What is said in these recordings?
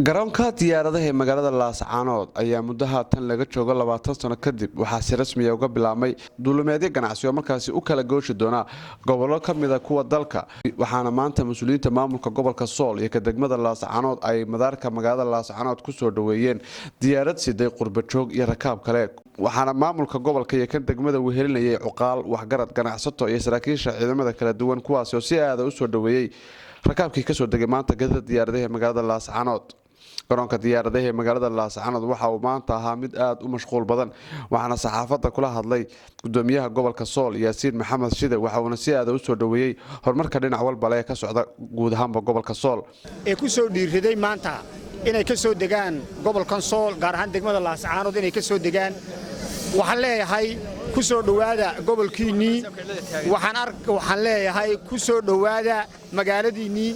garoonka diyaaradaha ee magaalada Laascaanood ayaa muddo haatan laga joogo 20 sano kadib waxaa si rasmi ah uga bilaabmay duulimaadyo ganacsi oo markaasi u kala gooshi doona gobollo ka mid ah kuwa dalka waxaana maanta mas'uuliyiinta maamulka gobolka Sool iyo ka degmada Laascaanood ay madaarka magaalada Laascaanood ku soo dhaweeyeen diyaarad siday qurba joog iyo rakaab kale waxaana maamulka gobolka iyo kan degmada wehelinayay cuqaal waxgarad ganacsato iyo saraakiisha ciidamada kala duwan kuwaas oo si aad ah u soo dhaweeyay rakaabkii ka soo degay maanta gadada diyaaradaha ee magaalada Laascaanood garoonka diyaaradaha ee magaalada Laascaanood waxa uu maanta ahaa mid aad u mashquul badan waxaana saxaafadda kula hadlay gudoomiyaha gobolka Sool Yaasiin Maxamed Shide waxa uu si aad ah u soo dhaweeyay horumarka dhinac walba ee ka socda guud ahaan gobolka Sool ee ku soo dhiiriday maanta inay ka soo degaan gobolkan Sool gaar ahaan degmada Laascaanood inay ka soo degaan waxaan leeyahay ku soo dhawaada gobolkiini waxaan leeyahay ku soo dhawaada magaaladiini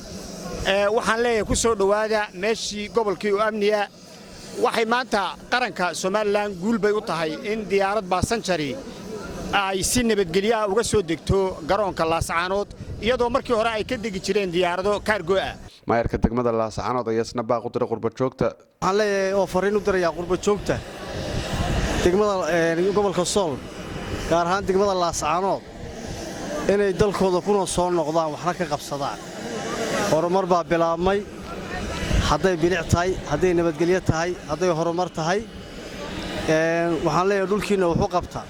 waxaan leeyahay ku soo dhawaada meeshii gobolkii u amniya waxay maanta qaranka Soomaaliland guulbay u tahay in diyaarad baasanjari ay si nabadgelyo ah uga soo degto garoonka Laascaanood iyadoo markii hore ay ka degi jireen diyaarado cargo ah maayarka degmada Laascaanood ayaa isna baaq u diray qurba joogta waxaan leeyahay oo fariin u diray qurba joogta degmada gobolka Sool gaar ahaan degmada Laascaanood inay dalkooda kuna soo noqdaan waxna ka qabsadaan horumar baa bilaabmay haday bilic tahay haday nabadgelyo tahay haday horumar tahay waxaan leeyahay dhulkiina wuxuu qabtaa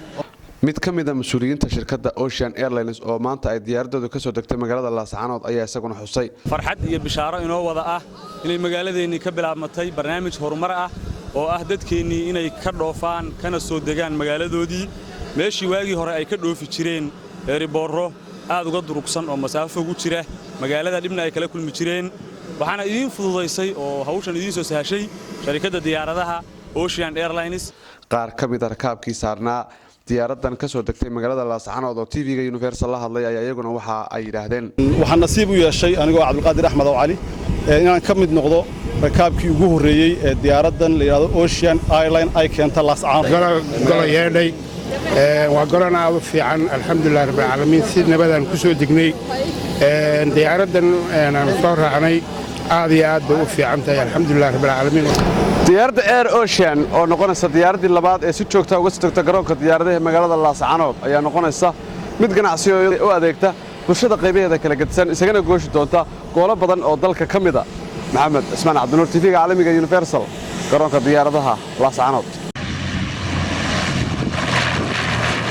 mid ka mid ah mas'uuliyiinta shirkadda Ocean Airlines oo maanta ay diyaaradoodu ka soo degtay magaalada Laascaanood ayaa isaguna xusay farxad iyo bishaaro inoo wada ah inay magaaladeeni ka bilaabmatay barnaamij horumar ah oo ah dadkeeni inay ka dhoofaan kana soo degaan magaaladoodii meeshii waagii hore ay ka dhoofi jireen eeriboorro aad uga durugsan oo masaafo ugu jira magaalada dibna ay kala kulmi jireen waxaana idin fududeysay oo hawshan idin soo sahashay shirkadda diyaaradaha Ocean Airlines qaar ka mid ah rakaabkii saarnaa diyaaradan ka soo degtay magaalada Laascaanood oo TV-ga Universal la hadlay ayaa iyaguna waxa ay yiraahdeen waxaan nasiib u yeeshay anigoo Cabdulqaadir Axmed Cali inaan ka mid noqdo rakaabkii ugu horeeyay ee diyaaradan la yiraahdo Ocean Airlines ay keenta Laascaanood golayeeday waa garoon aad u fiican alxamdulillaah rabbil caalamiin si nabadan ku soo degnay diyaaradan aan soo raacnay aad iyo aad bay u fiican tahay alxamdulillaah rabbil caalamiin diyaaradda Air Ocean oo noqonaysa diyaaradii labaad ee si joogta uga soo tagta garoonka diyaaradaha ee magaalada Laascaanood ayaa noqonaysa mid ganacsi oo adeegta bulshada qaybaheeda kala gedsan isagana gooshi doonta goolo badan oo dalka ka mid ah maxamed ismaan cabdinuur TV-ga caalamiga Universal garoonka diyaaradaha Laascaanood